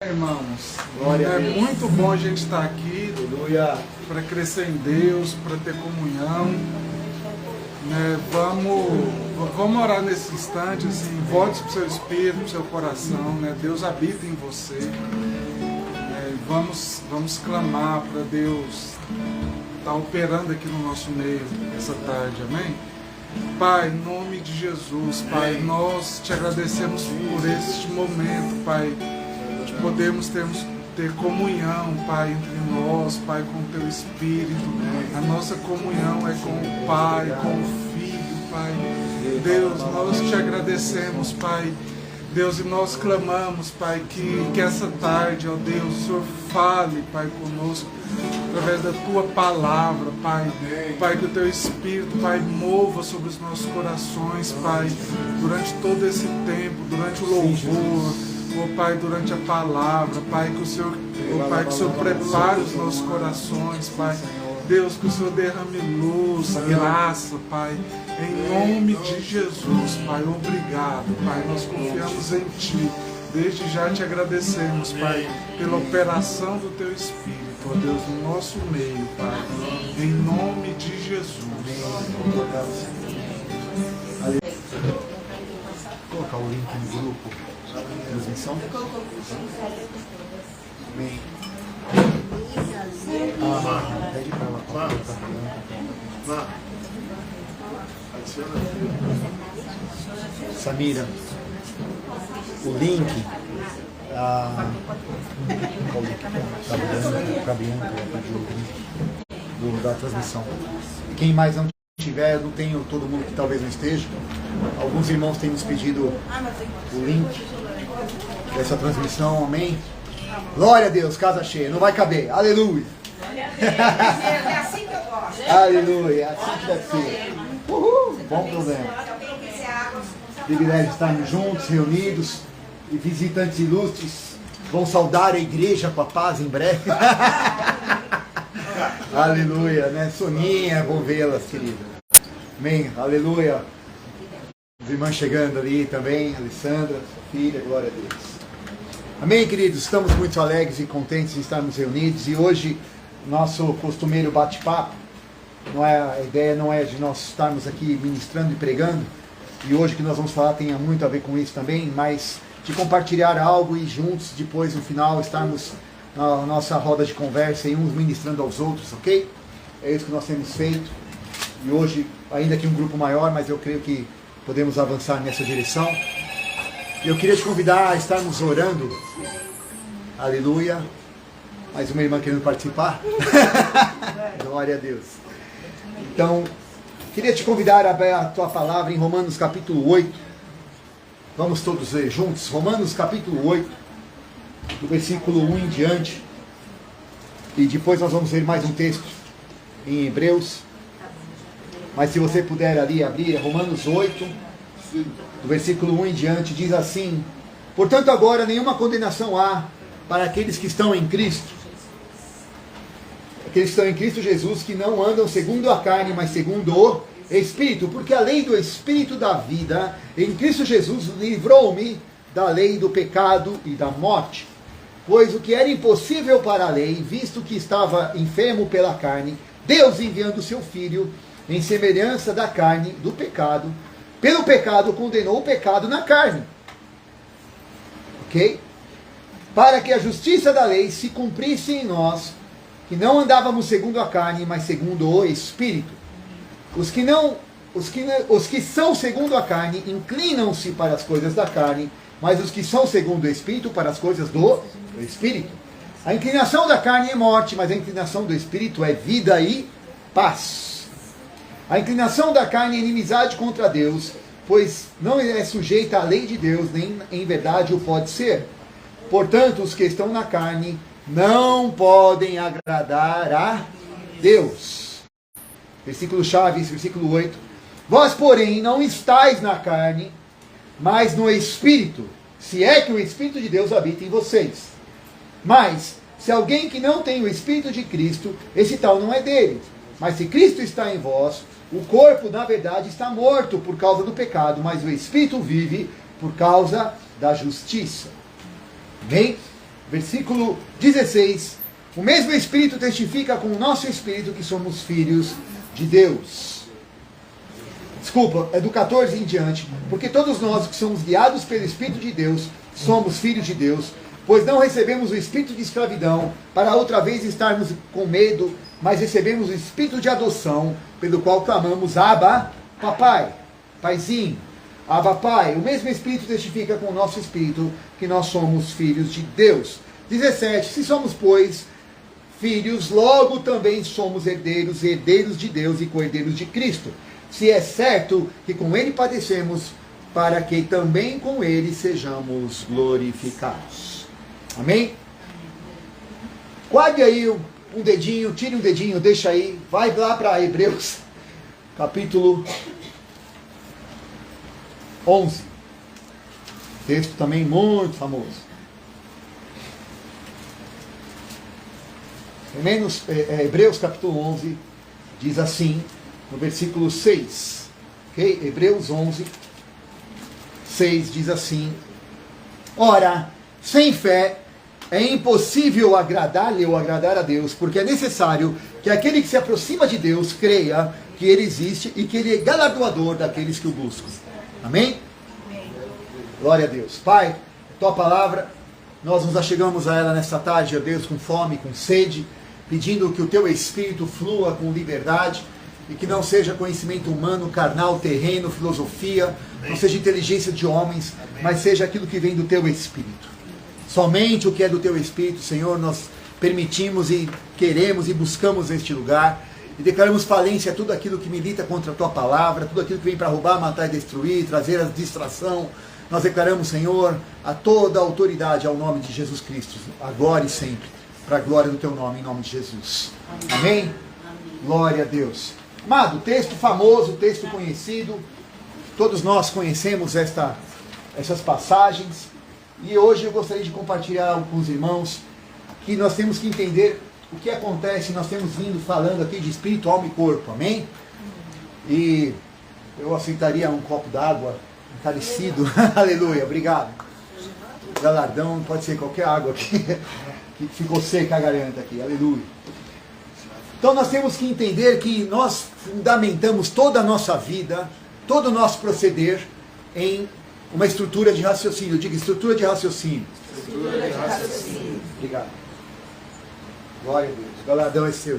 Irmãos, Glória a é Deus. muito bom a gente estar aqui Aleluia. para crescer em Deus, para ter comunhão, né? Vamos orar nesse instante, assim, volte para o seu espírito, para o seu coração, né? Deus habita em você, né? Vamos clamar para Deus estar operando aqui no nosso meio essa tarde, amém? Pai, em nome de Jesus, Pai, nós te agradecemos por este momento, Pai, de podermos ter comunhão, Pai, entre nós, Pai, com o Teu Espírito. A nossa comunhão é com o Pai, com o Filho, Pai. Deus, nós te agradecemos, Pai. Deus, e nós clamamos, Pai, que essa tarde, ó Deus, o Senhor fale, Pai, conosco, através da Tua palavra, Pai. Pai, que o Teu Espírito, Pai, mova sobre os nossos corações, Pai, durante todo esse tempo, durante o louvor, ó Pai, durante a palavra, Pai, que o Senhor, ó Pai, que o Senhor prepare os nossos corações, Pai. Deus, que o Senhor derrame luz, graça, Pai, em nome de Jesus, Pai, obrigado, Pai, nós confiamos em Ti, desde já te agradecemos, Pai, pela operação do Teu Espírito, ó Deus, no nosso meio, Pai, em nome de Jesus. Colocar o link no grupo, transmissão. Amém. Pede para ela. Samira, o link qual link? Para Bianca, da transmissão. Quem mais não tiver, eu não tenho todo mundo que talvez não esteja. Alguns irmãos têm nos pedido o link dessa transmissão, amém? Glória a Deus, casa cheia, não vai caber, aleluia. É assim que eu gosto. Aleluia, é assim que deve ser. Uhul, bom problema. Privilégio estarmos juntos, reunidos, e visitantes ilustres vão saudar a igreja com a paz em breve. Aleluia, né? Soninha, bom vê-las, querida. Amém, aleluia. As irmãs chegando ali também, Alessandra, sua filha, glória a Deus. Amém, queridos? Estamos muito alegres e contentes de estarmos reunidos e hoje nosso costumeiro bate-papo, a ideia não é de nós estarmos aqui ministrando e pregando, e hoje que nós vamos falar tem muito a ver com isso também, mas de compartilhar algo e juntos, depois no final, estarmos na nossa roda de conversa e uns ministrando aos outros, ok? É isso que nós temos feito, e hoje, ainda que um grupo maior, mas eu creio que podemos avançar nessa direção. Eu queria te convidar a estarmos orando. Aleluia. Mais uma irmã querendo participar. Glória a Deus. Então, queria te convidar a abrir a tua palavra em Romanos capítulo 8. Vamos todos ler juntos. Romanos capítulo 8, do versículo 1 em diante. E depois nós vamos ler mais um texto em Hebreus. Mas se você puder ali abrir, Romanos 8, do versículo 1 em diante, diz assim: portanto agora nenhuma condenação há para aqueles que estão em Cristo. Aqueles que estão em Cristo Jesus, que não andam segundo a carne, mas segundo o Espírito. Porque a lei do Espírito da vida em Cristo Jesus livrou-me da lei do pecado e da morte. Pois o que era impossível para a lei, visto que estava enfermo pela carne, Deus enviando o seu Filho em semelhança da carne do pecado, pelo pecado condenou o pecado na carne. Ok? Para que a justiça da lei se cumprisse em nós, que não andávamos segundo a carne, mas segundo o Espírito. Os que são segundo a carne inclinam-se para as coisas da carne, mas os que são segundo o Espírito para as coisas do Espírito. A inclinação da carne é morte, mas a inclinação do Espírito é vida e paz. A inclinação da carne é inimizade contra Deus, pois não é sujeita à lei de Deus, nem em verdade o pode ser. Portanto, os que estão na carne não podem agradar a Deus. Versículo chave, versículo 8. Vós, porém, não estáis na carne, mas no Espírito, se é que o Espírito de Deus habita em vocês. Mas, se alguém que não tem o Espírito de Cristo, esse tal não é dele. Mas se Cristo está em vós, o corpo, na verdade, está morto por causa do pecado, mas o Espírito vive por causa da justiça. Amém? versículo 16. O mesmo Espírito testifica com o nosso Espírito que somos filhos de Deus. Desculpa, é do 14 em diante. Porque todos nós que somos guiados pelo Espírito de Deus, somos filhos de Deus, pois não recebemos o espírito de escravidão, para outra vez estarmos com medo, mas recebemos o espírito de adoção, pelo qual clamamos, Abba, papai, paizinho, Abba, pai. O mesmo Espírito testifica com o nosso espírito que nós somos filhos de Deus. 17. Se somos, pois, filhos, logo também somos herdeiros, herdeiros de Deus e co-herdeiros de Cristo. Se é certo que com ele padecemos, para que também com ele sejamos glorificados. Amém? Guarde aí um dedinho, tire um dedinho, deixa aí, vai lá para Hebreus, capítulo 11. Texto também muito famoso. Hebreus capítulo 11 diz assim, no versículo 6. Ok? Hebreus 11, 6 diz assim: ora, sem fé é impossível agradar-lhe ou agradar a Deus, porque é necessário que aquele que se aproxima de Deus creia que ele existe e que ele é galardoador daqueles que o buscam. Amém? Amém. Glória a Deus. Pai, tua palavra, nós nos achegamos a ela nesta tarde, ó Deus, com fome, com sede, pedindo que o teu Espírito flua com liberdade e que não seja conhecimento humano, carnal, terreno, filosofia, não seja inteligência de homens, mas seja aquilo que vem do teu Espírito. Somente o que é do teu Espírito, Senhor, nós permitimos e queremos e buscamos neste lugar. E declaramos falência a tudo aquilo que milita contra a tua palavra, tudo aquilo que vem para roubar, matar e destruir, trazer a distração. Nós declaramos, Senhor, a toda a autoridade ao nome de Jesus Cristo, agora e sempre, para a glória do teu nome, em nome de Jesus. Amém? Amém? Glória a Deus. Amado, texto famoso, texto conhecido, todos nós conhecemos essas passagens, e hoje eu gostaria de compartilhar com os irmãos que nós temos que entender o que acontece. Nós temos vindo falando aqui de espírito, alma e corpo, amém? E eu aceitaria um copo d'água encarecido, aleluia, obrigado. Galardão, pode ser qualquer água aqui, que ficou seca a garganta aqui, aleluia. Então nós temos que entender que nós fundamentamos toda a nossa vida, todo o nosso proceder em uma estrutura de raciocínio. Diga, estrutura de raciocínio. Estrutura de raciocínio. Obrigado. Glória a Deus. O galardão é seu.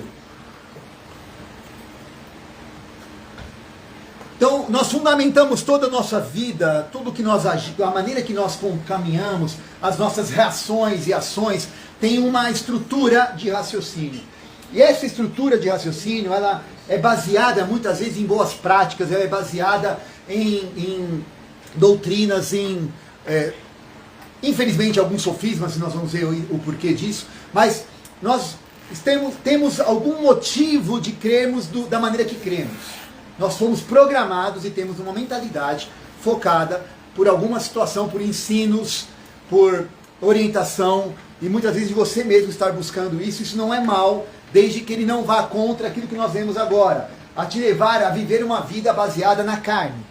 Então, nós fundamentamos toda a nossa vida, tudo que nós agimos, a maneira que nós caminhamos, as nossas reações e ações, tem uma estrutura de raciocínio. E essa estrutura de raciocínio, ela é baseada muitas vezes em boas práticas, ela é baseada em doutrinas, infelizmente alguns sofismas, nós vamos ver o porquê disso, mas nós temos algum motivo de crermos da maneira que cremos. Nós fomos programados e temos uma mentalidade focada por alguma situação, por ensinos, por orientação, e muitas vezes você mesmo estar buscando isso. Isso não é mal, desde que ele não vá contra aquilo que nós vemos agora, a te levar a viver uma vida baseada na carne,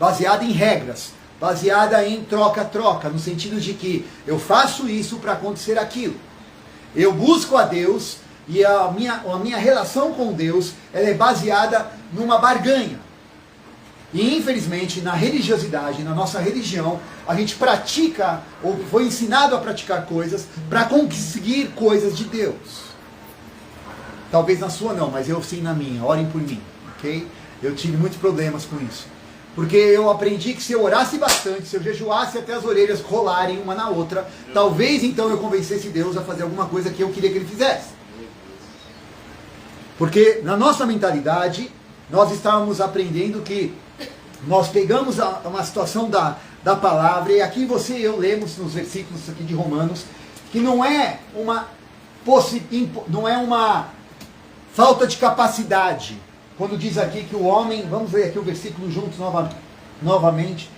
baseada em regras, baseada em troca-troca, no sentido de que eu faço isso para acontecer aquilo. Eu busco a Deus e a minha relação com Deus, ela é baseada numa barganha. E infelizmente na religiosidade, na nossa religião, a gente pratica, ou foi ensinado a praticar coisas para conseguir coisas de Deus. Talvez na sua não, mas eu sim na minha. Orem por mim, ok? Eu tive muitos problemas com isso. Porque eu aprendi que se eu orasse bastante, se eu jejuasse até as orelhas rolarem uma na outra, talvez então eu convencesse Deus a fazer alguma coisa que eu queria que Ele fizesse. Porque na nossa mentalidade, nós estávamos aprendendo que nós pegamos uma situação da palavra, e aqui você e eu lemos nos versículos aqui de Romanos, que não é uma falta de capacidade. Quando diz aqui que o homem, vamos ler aqui o versículo juntos novamente,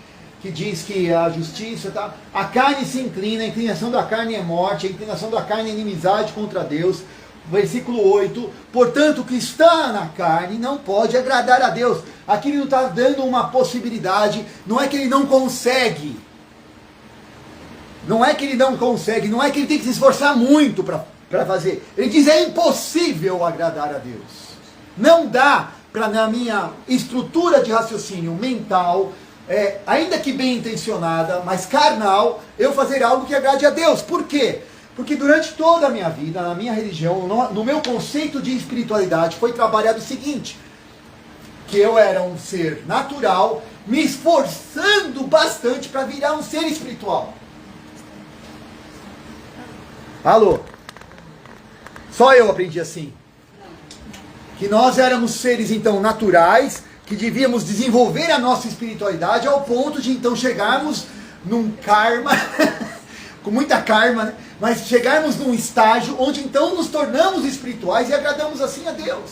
que diz que a justiça, tá? A carne se inclina, a inclinação da carne é morte, a inclinação da carne é inimizade contra Deus. Versículo 8, portanto, o que está na carne não pode agradar a Deus. Aqui ele não está dando uma possibilidade, não é que ele não consegue. Não é que ele não consegue, não é que ele tem que se esforçar muito para fazer. Ele diz, é impossível agradar a Deus. Não dá para, na minha estrutura de raciocínio mental, ainda que bem intencionada, mas carnal, eu fazer algo que agrade a Deus. Por quê? Porque durante toda a minha vida, na minha religião, no meu conceito de espiritualidade, foi trabalhado o seguinte, que eu era um ser natural, me esforçando bastante para virar um ser espiritual. Alô? Só eu aprendi assim. Que nós éramos seres então naturais, que devíamos desenvolver a nossa espiritualidade ao ponto de então chegarmos num karma, com muita karma, né? Mas chegarmos num estágio onde então nos tornamos espirituais e agradamos assim a Deus.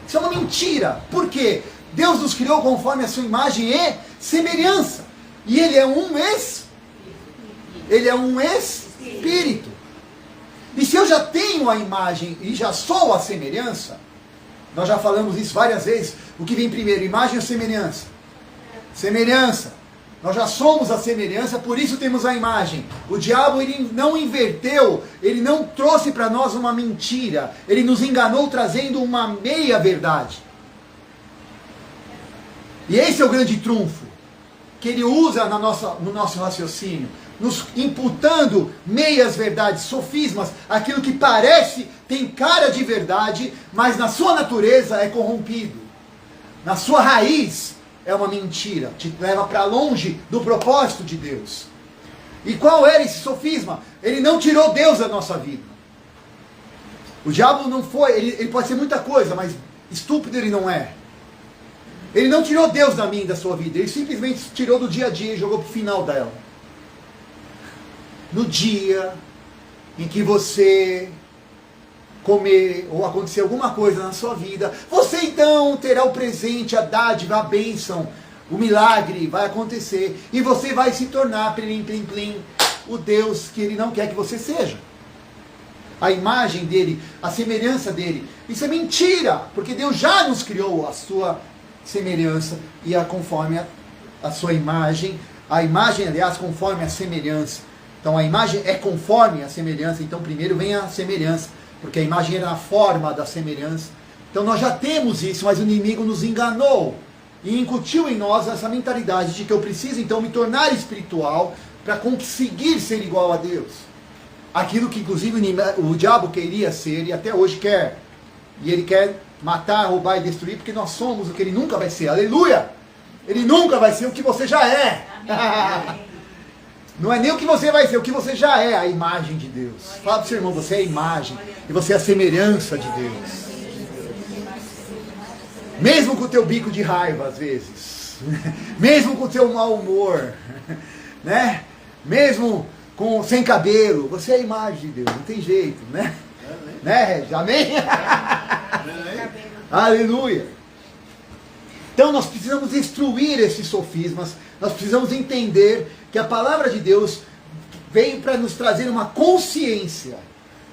Isso é uma mentira. Por quê? Deus nos criou conforme a sua imagem e semelhança. E Ele é um espírito. E se eu já tenho a imagem e já sou a semelhança, nós já falamos isso várias vezes, o que vem primeiro, imagem ou semelhança? Semelhança. Nós já somos a semelhança, por isso temos a imagem. O diabo, ele não inverteu, ele não trouxe para nós uma mentira, ele nos enganou trazendo uma meia verdade. E esse é o grande trunfo que ele usa no nosso raciocínio, nos imputando meias verdades, sofismas, aquilo que parece, tem cara de verdade, mas na sua natureza é corrompido. Na sua raiz é uma mentira, te leva para longe do propósito de Deus. E qual era esse sofisma? Ele não tirou Deus da nossa vida. O diabo não foi, ele pode ser muita coisa, mas estúpido ele não é. Ele não tirou Deus da minha e da sua vida, ele simplesmente tirou do dia a dia e jogou para o final dela. No dia em que você comer ou acontecer alguma coisa na sua vida, você então terá o presente, a dádiva, a bênção, o milagre vai acontecer e você vai se tornar, plim, plim, plim, o Deus que Ele não quer que você seja. A imagem dele, a semelhança dele. Isso é mentira, porque Deus já nos criou a sua semelhança e conforme a sua imagem. A imagem, aliás, conforme a semelhança. Então a imagem é conforme a semelhança, então primeiro vem a semelhança, porque a imagem era a forma da semelhança. Então nós já temos isso, mas o inimigo nos enganou e incutiu em nós essa mentalidade de que eu preciso então me tornar espiritual para conseguir ser igual a Deus. Aquilo que inclusive o diabo queria ser e até hoje quer. E ele quer matar, roubar e destruir, porque nós somos o que ele nunca vai ser. Aleluia! Ele nunca vai ser o que você já é. Não é nem o que você vai ser, o que você já é, a imagem de Deus. Fala para o seu irmão, você é a imagem e você é a semelhança de Deus. Mesmo com o teu bico de raiva, às vezes. Mesmo com o teu mau humor. Né? Mesmo sem cabelo. Você é a imagem de Deus, não tem jeito, né? Né? Amém? Aleluia. Então nós precisamos destruir esses sofismas. Nós precisamos entender que a palavra de Deus veio para nos trazer uma consciência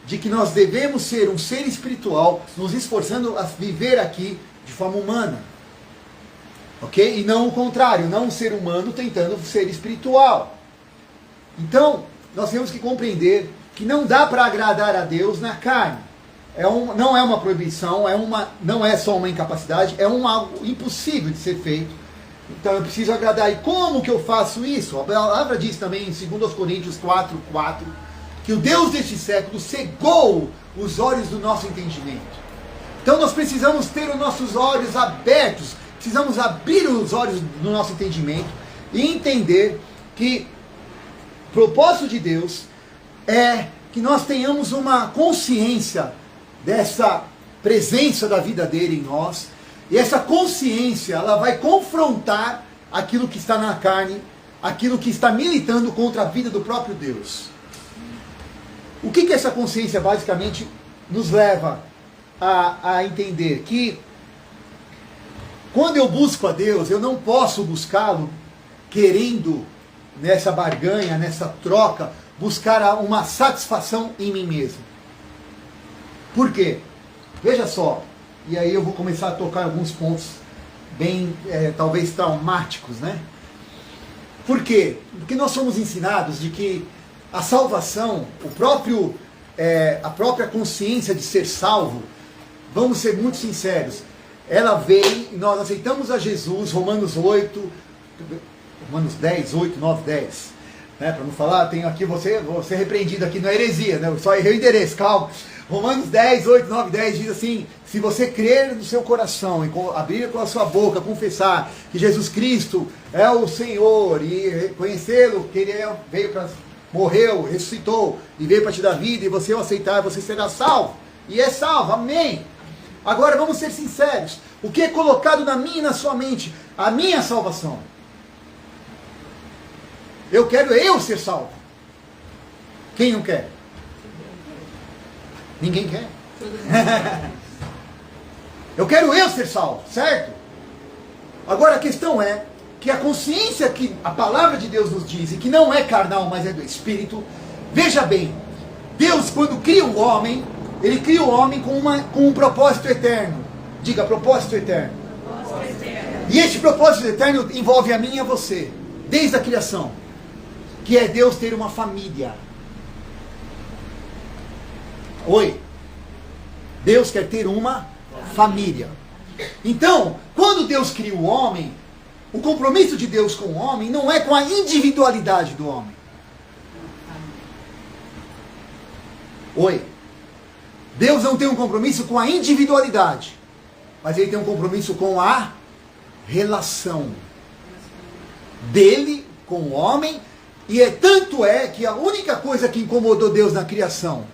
de que nós devemos ser um ser espiritual, nos esforçando a viver aqui de forma humana. Ok? E não o contrário, não um ser humano tentando ser espiritual. Então, nós temos que compreender que não dá para agradar a Deus na carne. Não é uma proibição, não é só uma incapacidade, é algo impossível de ser feito. Então eu preciso agradar. E como que eu faço isso? A palavra diz também em 2 Coríntios 4:4 que o Deus deste século cegou os olhos do nosso entendimento. Então nós precisamos ter os nossos olhos abertos, precisamos abrir os olhos do nosso entendimento e entender que o propósito de Deus é que nós tenhamos uma consciência dessa presença da vida dele em nós. E essa consciência, ela vai confrontar aquilo que está na carne, aquilo que está militando contra a vida do próprio Deus. O que essa consciência basicamente nos leva a entender? Que quando eu busco a Deus, eu não posso buscá-lo querendo, nessa barganha, nessa troca, buscar uma satisfação em mim mesmo. Por quê? Veja só. E aí eu vou começar a tocar alguns pontos bem, talvez traumáticos, né? Por quê? Porque nós somos ensinados de que a salvação, a própria consciência de ser salvo, vamos ser muito sinceros, ela veio e nós aceitamos a Jesus, Romanos 10, 8, 9, 10. Né, para não falar, tenho aqui, vou ser repreendido aqui na heresia, né, eu só errei o endereço, calma. Romanos 10, 8, 9, 10 diz assim: se você crer no seu coração e abrir com a sua boca, confessar que Jesus Cristo é o Senhor e reconhecê-lo, que Ele veio para, morreu, ressuscitou e veio para te dar vida, e você o aceitar, você será salvo. E é salvo, amém. Agora vamos ser sinceros, o que é colocado na minha e na sua mente? A minha salvação. Eu quero ser salvo. Quem não quer? Ninguém quer. Eu quero ser salvo, certo? Agora a questão é que a consciência que a palavra de Deus nos diz, e que não é carnal, mas é do Espírito, veja bem, Deus quando cria o homem, Ele cria o homem com um propósito eterno. Diga, propósito eterno. Propósito eterno. E esse propósito eterno envolve a mim e a você, desde a criação, que é Deus ter uma família. Oi. Deus quer ter uma família. Então, quando Deus cria o homem, o compromisso de Deus com o homem não é com a individualidade do homem. Oi. Deus não tem um compromisso com a individualidade, mas Ele tem um compromisso com a relação dele com o homem. E tanto é que a única coisa que incomodou Deus na criação,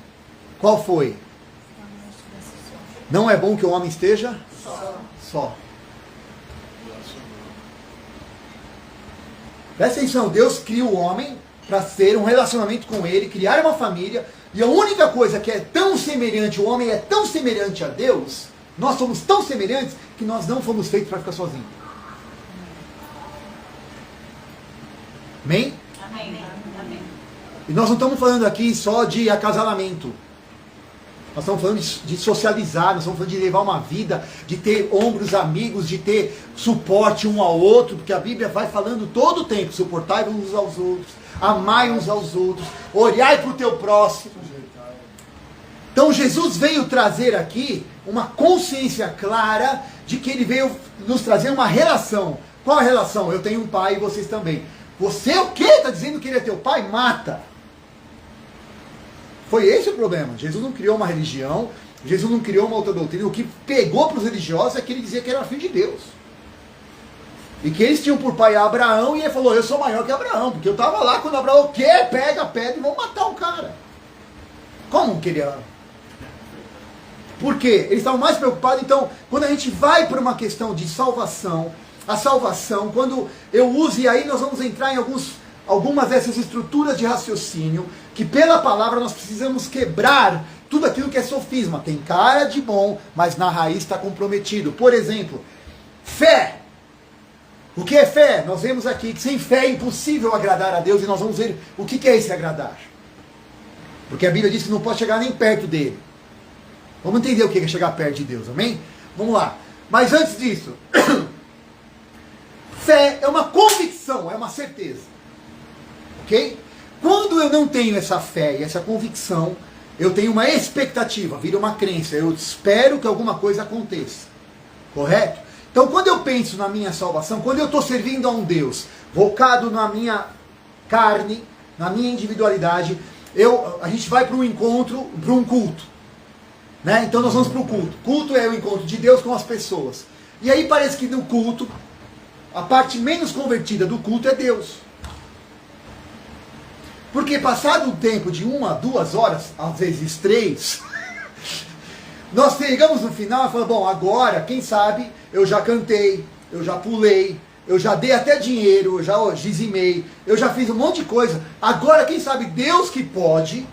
qual foi? Não é bom que o homem esteja só. Presta atenção, Deus cria o homem para ter um relacionamento com Ele, criar uma família, e a única coisa que é tão semelhante, o homem é tão semelhante a Deus, nós somos tão semelhantes, que nós não fomos feitos para ficar sozinhos. Amém? Amém. Amém. E nós não estamos falando aqui só de acasalamento. Nós estamos falando de socializar, nós estamos falando de levar uma vida, de ter ombros amigos, de ter suporte um ao outro, porque a Bíblia vai falando todo o tempo: suportai uns aos outros, amai uns aos outros, olhai para o teu próximo. Então Jesus veio trazer aqui uma consciência clara de que Ele veio nos trazer uma relação. Qual a relação? Eu tenho um pai e vocês também. Você o quê? Está dizendo que Ele é teu pai? Mata! Foi esse o problema. Jesus não criou uma religião, Jesus não criou uma outra doutrina. O que pegou para os religiosos é que Ele dizia que era filho de Deus. E que eles tinham por pai Abraão, e Ele falou: eu sou maior que Abraão, porque eu estava lá quando Abraão, o quê? Pega a pedra e vão matar o cara. Como que ele era? Por quê? Eles estavam mais preocupados. Então, quando a gente vai para uma questão de salvação, a salvação, quando eu uso, e aí nós vamos entrar em algumas dessas estruturas de raciocínio, que pela palavra nós precisamos quebrar tudo aquilo que é sofisma. Tem cara de bom, mas na raiz está comprometido. Por exemplo, fé. O que é fé? Nós vemos aqui que sem fé é impossível agradar a Deus, e nós vamos ver o que é esse agradar. Porque a Bíblia diz que não pode chegar nem perto dele. Vamos entender o que é chegar perto de Deus, amém? Vamos lá. Mas antes disso, fé é uma convicção, é uma certeza. Ok? Quando eu não tenho essa fé e essa convicção, eu tenho uma expectativa, vira uma crença. Eu espero que alguma coisa aconteça. Correto? Então, quando eu penso na minha salvação, quando eu estou servindo a um Deus, focado na minha carne, na minha individualidade, a gente vai para um encontro, para um culto. Né? Então nós vamos para o culto. Culto é o encontro de Deus com as pessoas. E aí parece que no culto, a parte menos convertida do culto é Deus. Porque passado um tempo de 1 a 2 horas, às vezes 3, nós chegamos no final e falamos: bom, agora, quem sabe, eu já cantei, eu já pulei, eu já dei até dinheiro, eu já dizimei, eu já fiz um monte de coisa. Agora, quem sabe, Deus que pode,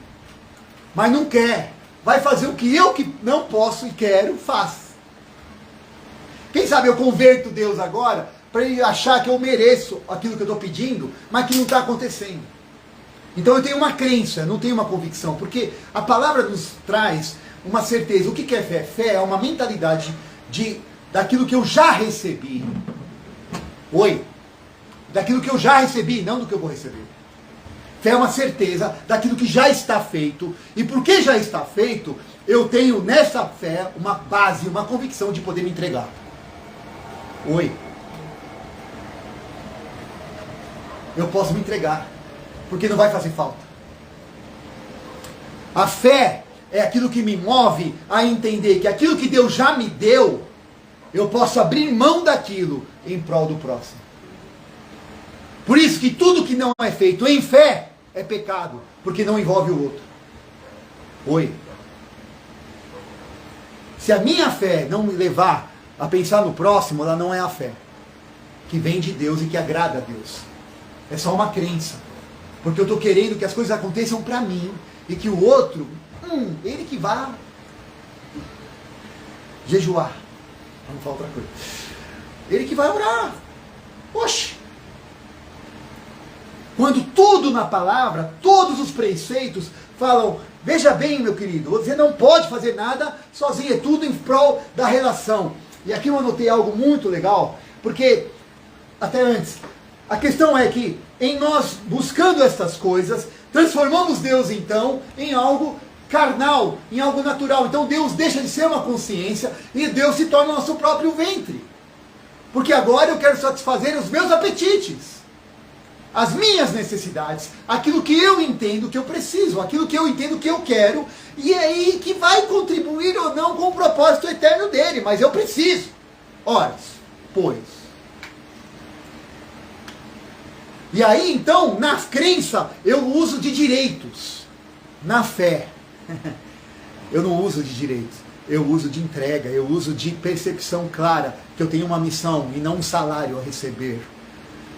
mas não quer, vai fazer o que eu que não posso e quero, faz. Quem sabe eu converto Deus agora, para ele achar que eu mereço aquilo que eu estou pedindo, mas que não está acontecendo. Então eu tenho uma crença, não tenho uma convicção, porque a palavra nos traz uma certeza. O que é fé? Fé é uma mentalidade daquilo que eu já recebi. Oi? Daquilo que eu já recebi, não do que eu vou receber. Fé é uma certeza daquilo que já está feito. E porque já está feito, eu tenho nessa fé uma base, uma convicção de poder me entregar. Oi. Eu posso me entregar, porque não vai fazer falta. A fé é aquilo que me move a entender que aquilo que Deus já me deu, eu posso abrir mão daquilo em prol do próximo. Por isso que tudo que não é feito em fé é pecado, porque não envolve o outro. Oi. Se a minha fé não me levar a pensar no próximo, ela não é a fé que vem de Deus e que agrada a Deus. É só uma crença. Porque eu estou querendo que as coisas aconteçam para mim e que o outro, ele que vá jejuar. Não falta outra coisa. Ele que vai orar. Oxe. Quando tudo na palavra, todos os preceitos falam, veja bem, meu querido, você não pode fazer nada sozinho, é tudo em prol da relação. E aqui eu anotei algo muito legal, porque, até antes, a questão é que, em nós buscando estas coisas, transformamos Deus, então, em algo carnal, em algo natural. Então Deus deixa de ser uma consciência e Deus se torna o nosso próprio ventre. Porque agora eu quero satisfazer os meus apetites, as minhas necessidades, aquilo que eu entendo que eu preciso, aquilo que eu entendo que eu quero, e é aí que vai contribuir ou não com o propósito eterno dele, mas eu preciso. Ora, pois. E aí, então, na crença, eu uso de direitos. Na fé, eu não uso de direitos. Eu uso de entrega, eu uso de percepção clara, que eu tenho uma missão e não um salário a receber.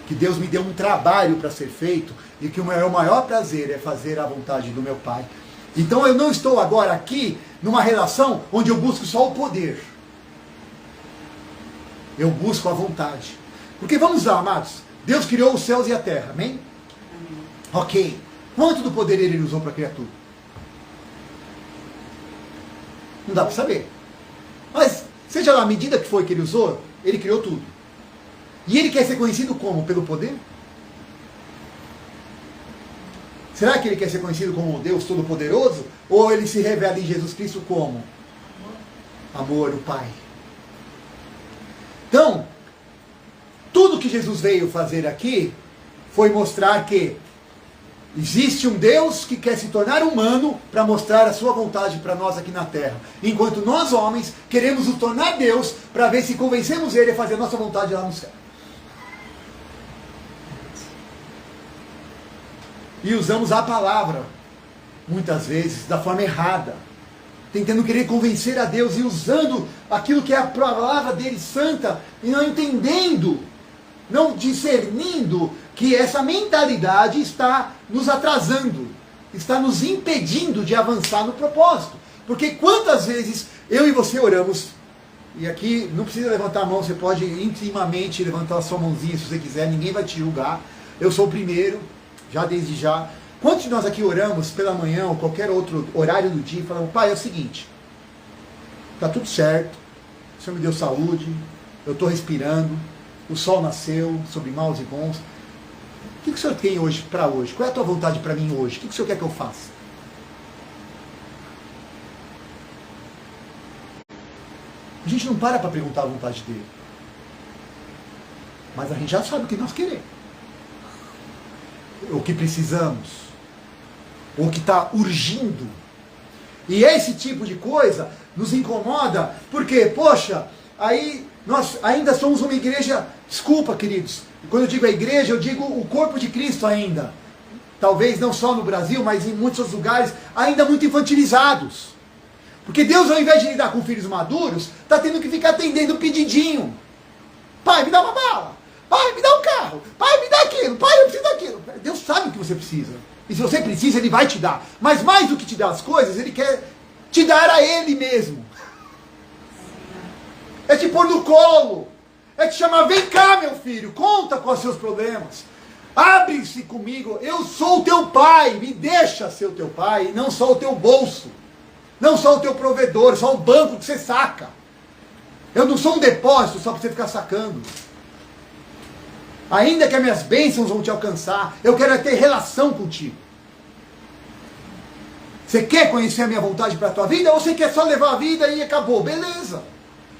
Que Deus me deu um trabalho para ser feito e que o meu maior prazer é fazer a vontade do meu Pai. Então eu não estou agora aqui numa relação onde eu busco só o poder. Eu busco a vontade. Porque vamos lá, amados, Deus criou os céus e a terra, amém? Amém. Ok. Quanto do poder ele usou para criar tudo? Não dá para saber. Mas, seja lá a medida que foi que ele usou, ele criou tudo. E ele quer ser conhecido como? Pelo poder? Será que ele quer ser conhecido como Deus Todo-Poderoso? Ou ele se revela em Jesus Cristo como? Amor, o Pai. Então, tudo que Jesus veio fazer aqui foi mostrar que existe um Deus que quer se tornar humano para mostrar a sua vontade para nós aqui na terra. Enquanto nós, homens, queremos nos tornar Deus para ver se convencemos ele a fazer a nossa vontade lá no céu. E usamos a palavra, muitas vezes, da forma errada. Tentando querer convencer a Deus e usando aquilo que é a palavra dele santa e não entendendo, não discernindo que essa mentalidade está nos atrasando, está nos impedindo de avançar no propósito. Porque quantas vezes eu e você oramos, e aqui não precisa levantar a mão, você pode intimamente levantar a sua mãozinha se você quiser, ninguém vai te julgar, eu sou o primeiro, já desde já. Quantos de nós aqui oramos pela manhã ou qualquer outro horário do dia e falamos, Pai, é o seguinte, está tudo certo, o Senhor me deu saúde, eu estou respirando, o sol nasceu sobre maus e bons. O que o Senhor tem hoje para hoje? Qual é a tua vontade para mim hoje? O que o Senhor quer que eu faça? A gente não para perguntar a vontade dele. Mas a gente já sabe o que nós queremos. O que precisamos. O que está urgindo. E esse tipo de coisa nos incomoda, porque, poxa, aí nós ainda somos uma igreja, desculpa, queridos, quando eu digo a igreja, eu digo o corpo de Cristo ainda. Talvez não só no Brasil, mas em muitos outros lugares, ainda muito infantilizados. Porque Deus, ao invés de lidar com filhos maduros, está tendo que ficar atendendo pedidinho. Pai, me dá uma bala. Pai, me dá um carro. Pai, me dá aquilo. Pai, eu preciso daquilo. Deus sabe o que você precisa. E se você precisa, Ele vai te dar. Mas mais do que te dar as coisas, Ele quer te dar a Ele mesmo. É te pôr no colo. É te chamar, vem cá, meu filho, conta com os seus problemas. Abre-se comigo, eu sou o teu pai, me deixa ser o teu pai, não só o teu bolso. Não só o teu provedor, só o banco que você saca. Eu não sou um depósito só para você ficar sacando. Ainda que as minhas bênçãos vão te alcançar, eu quero ter relação contigo. Você quer conhecer a minha vontade para a tua vida ou você quer só levar a vida e acabou? Beleza.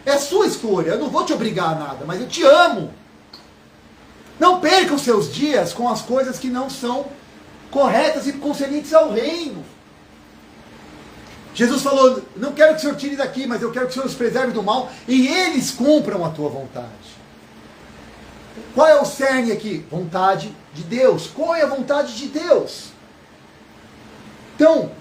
É a sua escolha. Eu não vou te obrigar a nada, mas eu te amo. Não perca os seus dias com as coisas que não são corretas e concernentes ao reino. Jesus falou, não quero que o Senhor tire daqui, mas eu quero que o Senhor os preserve do mal e eles cumpram a tua vontade. Qual é o cerne aqui? Vontade de Deus. Qual é a vontade de Deus? Então,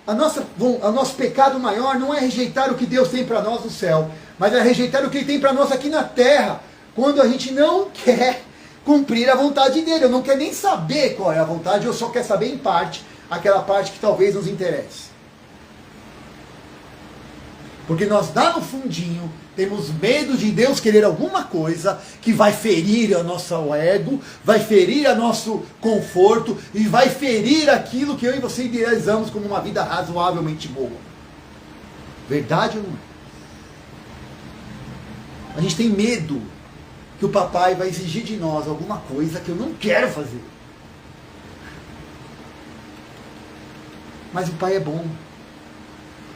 o nosso pecado maior não é rejeitar o que Deus tem para nós no céu, mas é rejeitar o que Ele tem para nós aqui na terra, quando a gente não quer cumprir a vontade dEle. Eu não quero nem saber qual é a vontade, eu só quero saber em parte, aquela parte que talvez nos interesse. Porque nós lá no fundinho temos medo de Deus querer alguma coisa que vai ferir o nosso ego, vai ferir o nosso conforto e vai ferir aquilo que eu e você idealizamos como uma vida razoavelmente boa. Verdade ou não é? A gente tem medo que o papai vai exigir de nós alguma coisa que eu não quero fazer. Mas o pai é bom.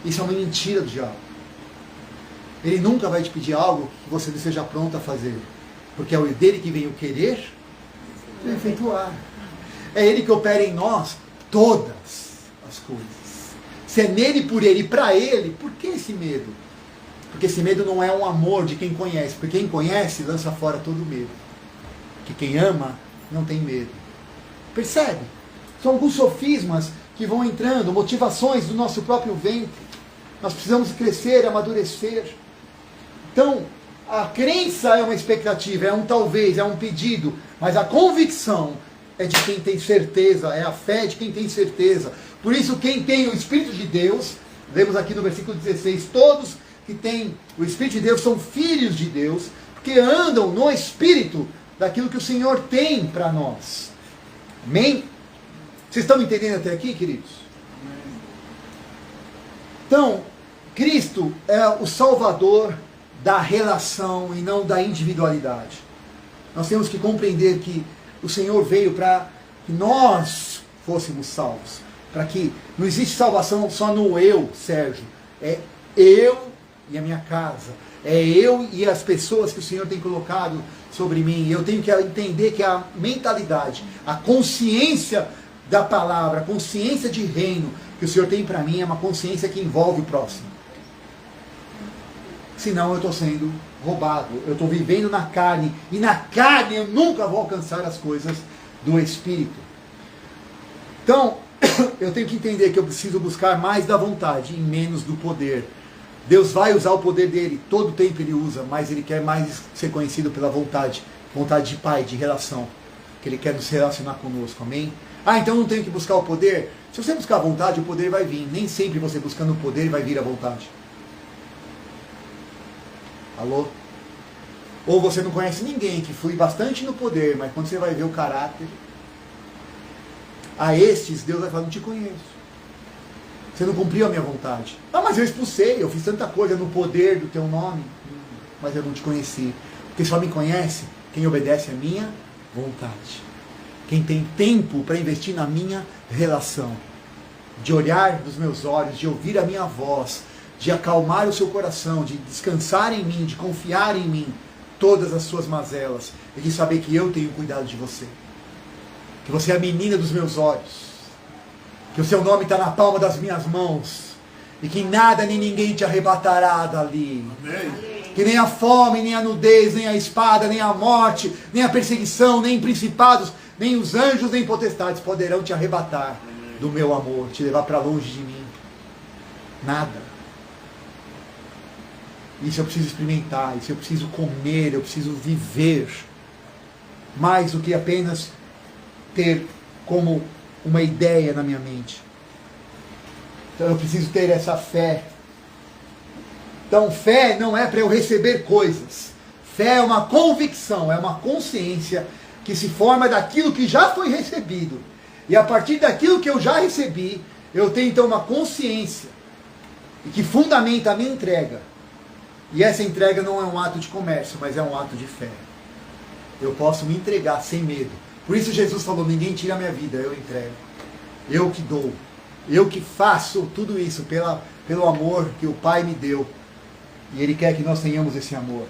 Isso é uma mentira do diabo. Ele nunca vai te pedir algo que você não esteja pronto a fazer. Porque é dele que vem o querer e o efetuar. É ele que opera em nós todas as coisas. Se é nele, por ele e para ele, por que esse medo? Porque esse medo não é um amor de quem conhece. Porque quem conhece lança fora todo medo. Porque quem ama não tem medo. Percebe? São alguns sofismas que vão entrando, motivações do nosso próprio ventre. Nós precisamos crescer, amadurecer. Então, a crença é uma expectativa, é um talvez, é um pedido, mas a convicção é de quem tem certeza, é a fé de quem tem certeza. Por isso, quem tem o Espírito de Deus, vemos aqui no versículo 16, todos que têm o Espírito de Deus são filhos de Deus, porque andam no Espírito daquilo que o Senhor tem para nós. Amém? Vocês estão me entendendo até aqui, queridos? Então, Cristo é o Salvador da relação e não da individualidade. Nós temos que compreender que o Senhor veio para que nós fôssemos salvos. Para que não existe salvação só no eu, Sérgio. É eu e a minha casa. É eu e as pessoas que o Senhor tem colocado sobre mim. Eu tenho que entender que a mentalidade, a consciência da palavra, a consciência de reino que o Senhor tem para mim é uma consciência que envolve o próximo. Senão eu estou sendo roubado, eu estou vivendo na carne, e na carne eu nunca vou alcançar as coisas do Espírito. Então, eu tenho que entender que eu preciso buscar mais da vontade e menos do poder. Deus vai usar o poder dele, todo tempo ele usa, mas ele quer mais ser conhecido pela vontade de pai, de relação, que ele quer nos relacionar conosco, amém? Ah, então não tenho que buscar o poder? Se você buscar a vontade, o poder vai vir. Nem sempre você buscando o poder vai vir a vontade. Alô? Ou você não conhece ninguém que flui bastante no poder, mas quando você vai ver o caráter, a estes Deus vai falar, não te conheço. Você não cumpriu a minha vontade. Ah, mas eu expulsei, eu fiz tanta coisa no poder do teu nome, mas eu não te conheci. Porque só me conhece quem obedece a minha vontade. Quem tem tempo para investir na minha relação. De olhar nos meus olhos, de ouvir a minha voz, de acalmar o seu coração, de descansar em mim, de confiar em mim, todas as suas mazelas, e de saber que eu tenho cuidado de você. Que você é a menina dos meus olhos. Que o seu nome está na palma das minhas mãos. E que nada nem ninguém te arrebatará dali. Amém. Que nem a fome, nem a nudez, nem a espada, nem a morte, nem a perseguição, nem principados, nem os anjos, nem potestades poderão te arrebatar do meu amor, te levar para longe de mim. Nada. Isso eu preciso experimentar, isso eu preciso comer, eu preciso viver. Mais do que apenas ter como uma ideia na minha mente. Então eu preciso ter essa fé. Então fé não é para eu receber coisas. Fé é uma convicção, é uma consciência que se forma daquilo que já foi recebido. E a partir daquilo que eu já recebi, eu tenho então uma consciência e que fundamenta a minha entrega. E essa entrega não é um ato de comércio, mas é um ato de fé. Eu posso me entregar sem medo. Por isso Jesus falou, ninguém tira a minha vida, eu entrego. Eu que dou. Eu que faço tudo isso pelo amor que o Pai me deu. E Ele quer que nós tenhamos esse amor.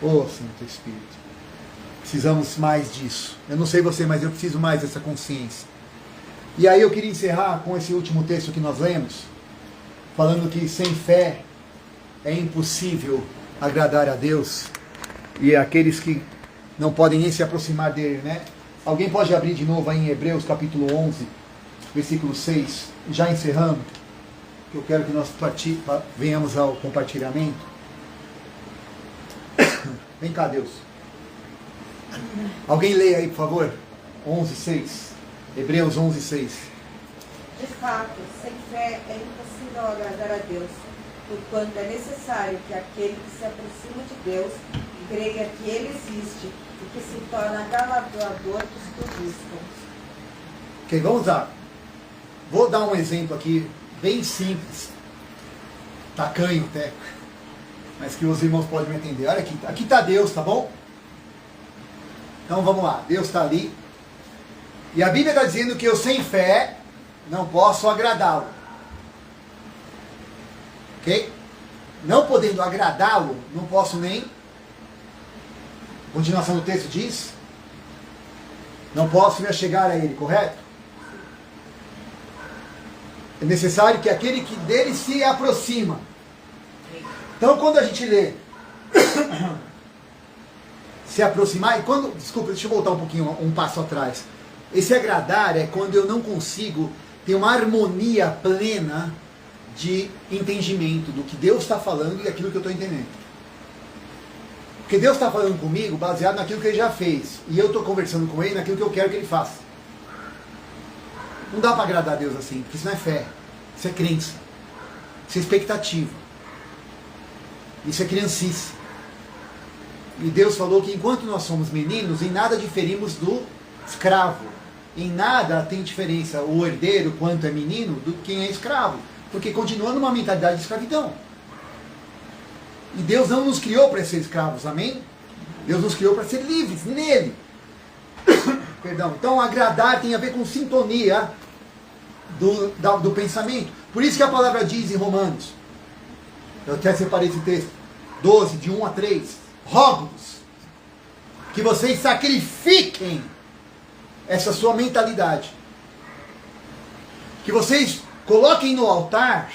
Oh, Santo Espírito. Precisamos mais disso. Eu não sei você, mas eu preciso mais dessa consciência. E aí eu queria encerrar com esse último texto que nós lemos, falando que sem fé é impossível agradar a Deus. E aqueles que não podem nem se aproximar dele, né? Alguém pode abrir de novo aí em Hebreus capítulo 11, versículo 6, já encerrando, que eu quero que nós venhamos ao compartilhamento. Vem cá, Deus. Alguém leia aí, por favor. 11:6. Hebreus 11:6. De fato, sem fé é impossível agradar a Deus, porquanto é necessário que aquele que se aproxima de Deus creia que Ele existe e que se torna galardoador dos que o buscam. Ok, vamos lá. Vou dar um exemplo aqui, bem simples. Tacanho até. Mas que os irmãos podem me entender. Olha aqui, aqui está Deus, tá bom? Então vamos lá, Deus está ali. E a Bíblia está dizendo que eu sem fé não posso agradá-lo. Ok? Não podendo agradá-lo, não posso nem... Continuação do texto diz... Não posso me achegar a ele, correto? É necessário que aquele que dele se aproxima. Então quando a gente lê... se aproximar, e quando... Desculpa, deixa eu voltar um pouquinho, um passo atrás. Esse agradar é quando eu não consigo ter uma harmonia plena de entendimento do que Deus está falando e aquilo que eu estou entendendo. Porque Deus está falando comigo baseado naquilo que Ele já fez. E eu estou conversando com Ele naquilo que eu quero que Ele faça. Não dá para agradar a Deus assim, porque isso não é fé. Isso é crença. Isso é expectativa. Isso é criancice. E Deus falou que enquanto nós somos meninos, em nada diferimos do escravo. Em nada tem diferença o herdeiro, quanto é menino, do que quem é escravo. Porque continua numa mentalidade de escravidão. E Deus não nos criou para ser escravos, amém? Deus nos criou para ser livres nele. Perdão. Então agradar tem a ver com sintonia do pensamento. Por isso que a palavra diz em Romanos, eu até separei esse texto, 12, de 1 a 3, rogo-vos que vocês sacrifiquem essa sua mentalidade. Que vocês coloquem no altar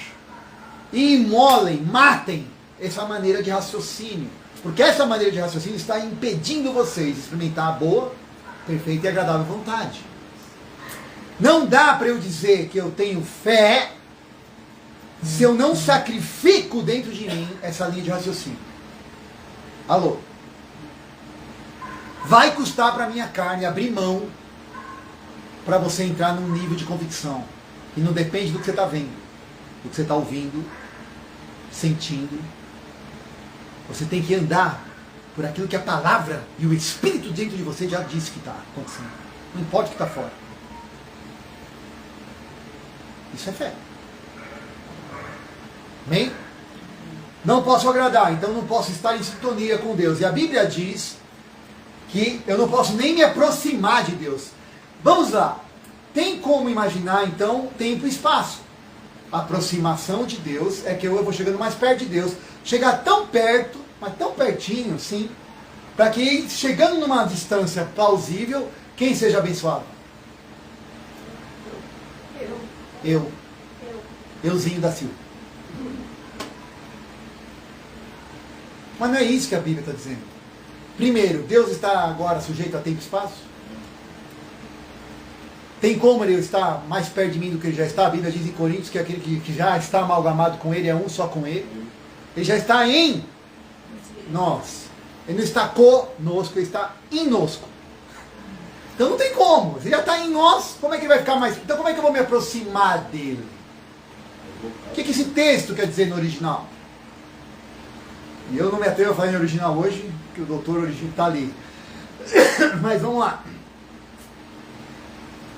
e imolem, matem essa maneira de raciocínio. Porque essa maneira de raciocínio está impedindo vocês de experimentar a boa, perfeita e agradável vontade. Não dá para eu dizer que eu tenho fé se eu não sacrifico dentro de mim essa linha de raciocínio. Alô? Vai custar para a minha carne abrir mão para você entrar num nível de convicção. E não depende do que você está vendo, do que você está ouvindo, sentindo. Você tem que andar por aquilo que a palavra e o Espírito dentro de você já disse que está acontecendo. Não importa o que está fora. Isso é fé. Amém? Não posso agradar, então não posso estar em sintonia com Deus. E a Bíblia diz que eu não posso nem me aproximar de Deus. Vamos lá. Tem como imaginar, então, tempo e espaço. A aproximação de Deus é que eu vou chegando mais perto de Deus. Chegar tão perto, mas tão pertinho, sim, para que chegando numa distância plausível, quem seja abençoado? Euzinho da Silva. Mas não é isso que a Bíblia está dizendo. Primeiro, Deus está agora sujeito a tempo e espaço? Tem como Ele estar mais perto de mim do que Ele já está? A Bíblia diz em Coríntios que aquele que já está amalgamado com Ele é um só com Ele. Ele já está em nós. Ele não está conosco, Ele está inosco. Então não tem como. Se Ele já está em nós, como é que Ele vai ficar mais... Então como é que eu vou me aproximar dEle? O que esse texto quer dizer no original? E eu não me atrevo a falar em original hoje, que o doutor original está ali. Mas vamos lá.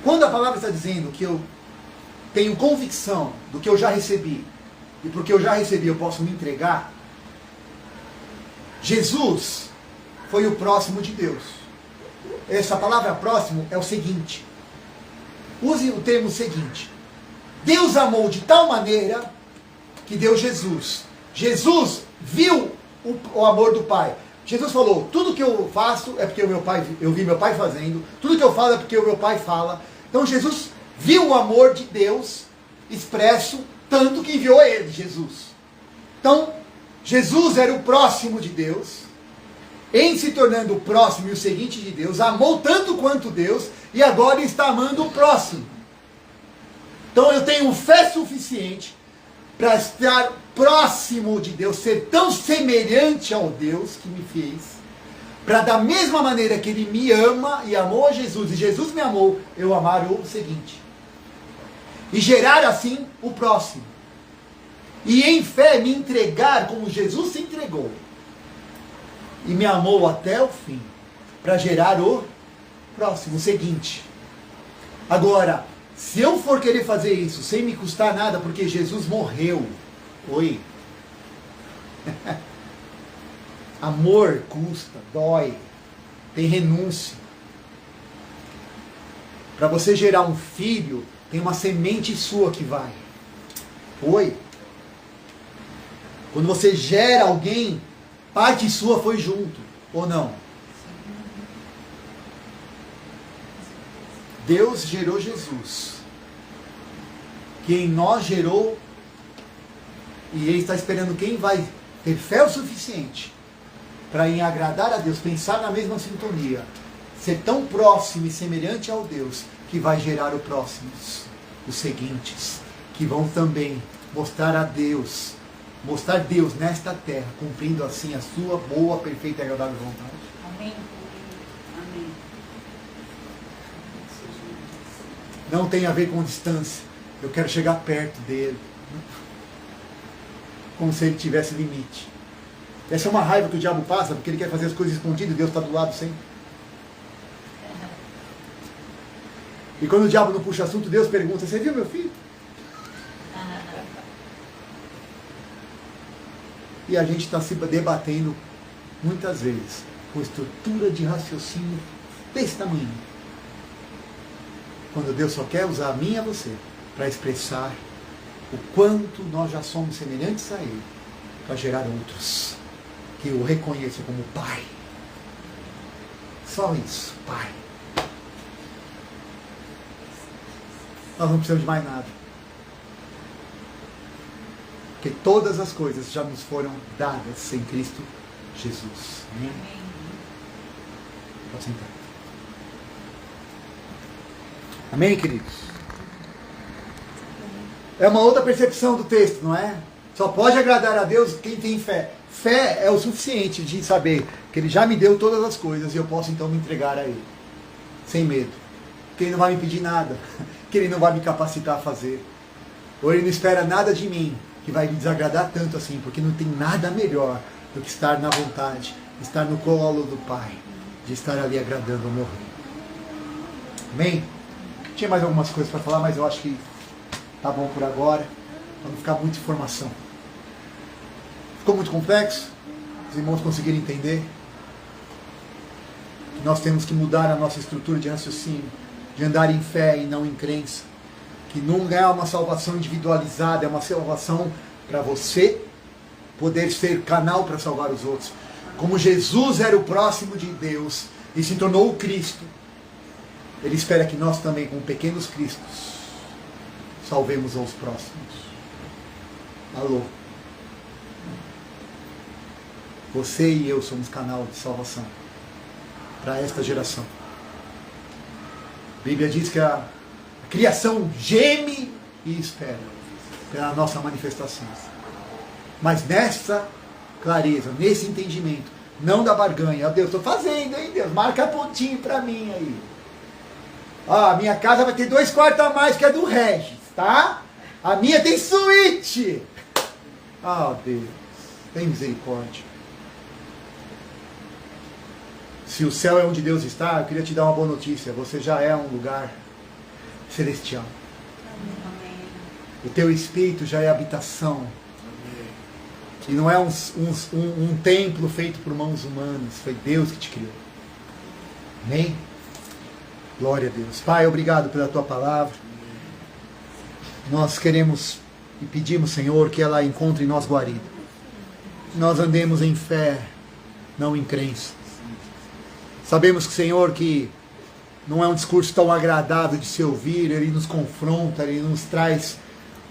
Quando a palavra está dizendo que eu tenho convicção do que eu já recebi, e porque eu já recebi eu posso me entregar, Jesus foi o próximo de Deus. Essa palavra próximo é o seguinte. Use o termo seguinte. Deus amou de tal maneira que deu Jesus. Jesus viu o amor do Pai. Jesus falou, tudo que eu faço é porque eu vi meu Pai fazendo, tudo que eu falo é porque o meu Pai fala. Então Jesus viu o amor de Deus expresso, tanto que enviou ele, Jesus. Então, Jesus era o próximo de Deus, em se tornando o próximo e o seguinte de Deus, amou tanto quanto Deus, e agora está amando o próximo. Então eu tenho fé suficiente para estar próximo de Deus, ser tão semelhante ao Deus que me fez, para da mesma maneira que Ele me ama e amou a Jesus, e Jesus me amou, eu amar o seguinte. E gerar assim o próximo. E em fé me entregar como Jesus se entregou. E me amou até o fim, para gerar o próximo, o seguinte. Agora, se eu for querer fazer isso sem me custar nada, porque Jesus morreu. Oi. Amor custa, dói, tem renúncia. Para você gerar um filho, tem uma semente sua que vai. Oi. Quando você gera alguém, parte sua foi junto, ou não? Deus gerou Jesus, que em nós gerou, e Ele está esperando quem vai ter fé o suficiente para em agradar a Deus, pensar na mesma sintonia, ser tão próximo e semelhante ao Deus, que vai gerar os próximos, os seguintes, que vão também mostrar a Deus, mostrar Deus nesta terra, cumprindo assim a sua boa, perfeita e agradável vontade. Amém. Amém. Não tem a ver com distância. Eu quero chegar perto dele. Como se ele tivesse limite. Essa é uma raiva que o diabo passa, porque ele quer fazer as coisas escondidas e Deus está do lado sempre. E quando o diabo não puxa assunto, Deus pergunta, você viu meu filho? E a gente está se debatendo muitas vezes com estrutura de raciocínio desse tamanho. Quando Deus só quer usar a mim e a você para expressar o quanto nós já somos semelhantes a Ele, para gerar outros que o reconheçam como Pai. Só isso, Pai. Nós não precisamos de mais nada. Porque todas as coisas já nos foram dadas em Cristo Jesus. Amém? Pode sentar. Amém, queridos? É uma outra percepção do texto, não é? Só pode agradar a Deus quem tem fé. Fé é o suficiente de saber que Ele já me deu todas as coisas e eu posso então me entregar a Ele. Sem medo. Que Ele não vai me pedir nada. Que Ele não vai me capacitar a fazer. Ou Ele não espera nada de mim que vai me desagradar tanto assim, porque não tem nada melhor do que estar na vontade, estar no colo do Pai, de estar ali agradando ao meu Rei. Amém? Tinha mais algumas coisas para falar, mas eu acho que tá bom por agora, para não ficar muita informação. Ficou muito complexo? Os irmãos conseguiram entender? Que nós temos que mudar a nossa estrutura de raciocínio, de andar em fé e não em crença. Que não é uma salvação individualizada, é uma salvação para você poder ser canal para salvar os outros. Como Jesus era o próximo de Deus e se tornou o Cristo, Ele espera que nós também, com pequenos cristos, salvemos aos próximos. Alô? Você e eu somos canal de salvação para esta geração. A Bíblia diz que a criação geme e espera pela nossa manifestação. Mas nessa clareza, nesse entendimento, não da barganha. Ó Deus, estou fazendo, hein Deus? Marca pontinho para mim aí. Ó, a minha casa vai ter 2 quartos a mais que a do Regis, tá? A minha tem suíte. Ah, Deus, tem misericórdia. Se o céu é onde Deus está, eu queria te dar uma boa notícia. Você já é um lugar celestial. Amém. O teu espírito já é habitação E não é um templo feito por mãos humanas. Foi Deus que te criou. Amém? Glória a Deus. Pai, obrigado pela tua palavra. Nós queremos e pedimos, Senhor, que ela encontre em nós guarida. Nós andemos em fé, não em crença. Sabemos que, Senhor, que não é um discurso tão agradável de se ouvir. Ele nos confronta, ele nos traz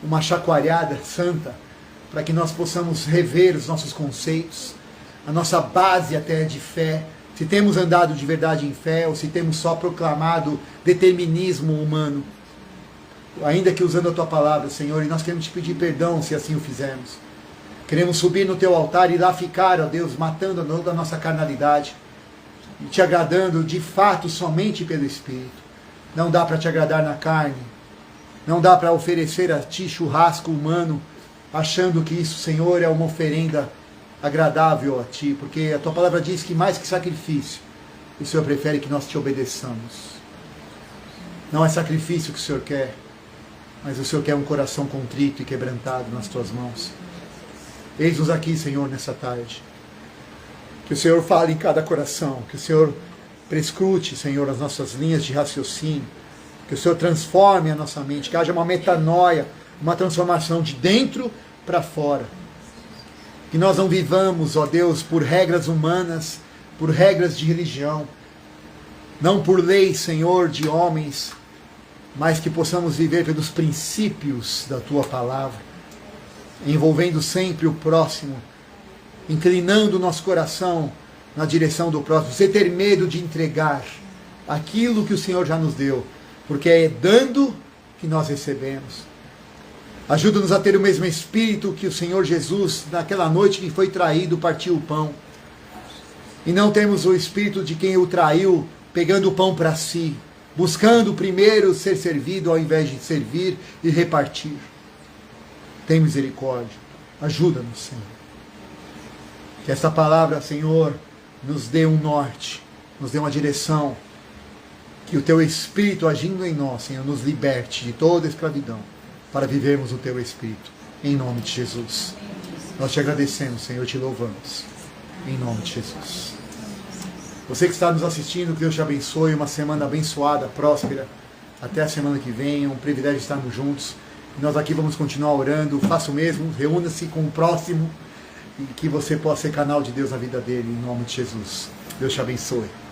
uma chacoalhada santa, para que nós possamos rever os nossos conceitos, a nossa base até de fé, se temos andado de verdade em fé, ou se temos só proclamado determinismo humano, ainda que usando a Tua palavra, Senhor, e nós queremos Te pedir perdão se assim o fizermos. Queremos subir no Teu altar e lá ficar, ó Deus, matando toda a nossa carnalidade, e Te agradando de fato somente pelo Espírito. Não dá para Te agradar na carne, não dá para oferecer a Ti churrasco humano, achando que isso, Senhor, é uma oferenda agradável a Ti, porque a Tua palavra diz que mais que sacrifício, o Senhor prefere que nós Te obedeçamos. Não é sacrifício que o Senhor quer, mas o Senhor quer um coração contrito e quebrantado nas Tuas mãos. Eis-nos aqui, Senhor, nessa tarde. Que o Senhor fale em cada coração, que o Senhor prescrute, Senhor, as nossas linhas de raciocínio, que o Senhor transforme a nossa mente, que haja uma metanoia, uma transformação de dentro para fora. Que nós não vivamos, ó Deus, por regras humanas, por regras de religião, não por leis, Senhor, de homens, mas que possamos viver pelos princípios da Tua palavra, envolvendo sempre o próximo, inclinando o nosso coração na direção do próximo, sem ter medo de entregar aquilo que o Senhor já nos deu, porque é dando que nós recebemos. Ajuda-nos a ter o mesmo espírito que o Senhor Jesus, naquela noite que foi traído, partiu o pão. E não temos o espírito de quem o traiu, pegando o pão para si, buscando primeiro ser servido ao invés de servir e repartir. Tem misericórdia. Ajuda-nos, Senhor. Que esta palavra, Senhor, nos dê um norte, nos dê uma direção. Que o Teu Espírito agindo em nós, Senhor, nos liberte de toda escravidão, para vivermos o Teu Espírito. Em nome de Jesus. Nós Te agradecemos, Senhor, Te louvamos. Em nome de Jesus. Você que está nos assistindo, que Deus te abençoe. Uma semana abençoada, próspera. Até a semana que vem. É um privilégio estarmos juntos. E nós aqui vamos continuar orando. Faça o mesmo. Reúna-se com o próximo. E que você possa ser canal de Deus na vida dele. Em nome de Jesus. Deus te abençoe.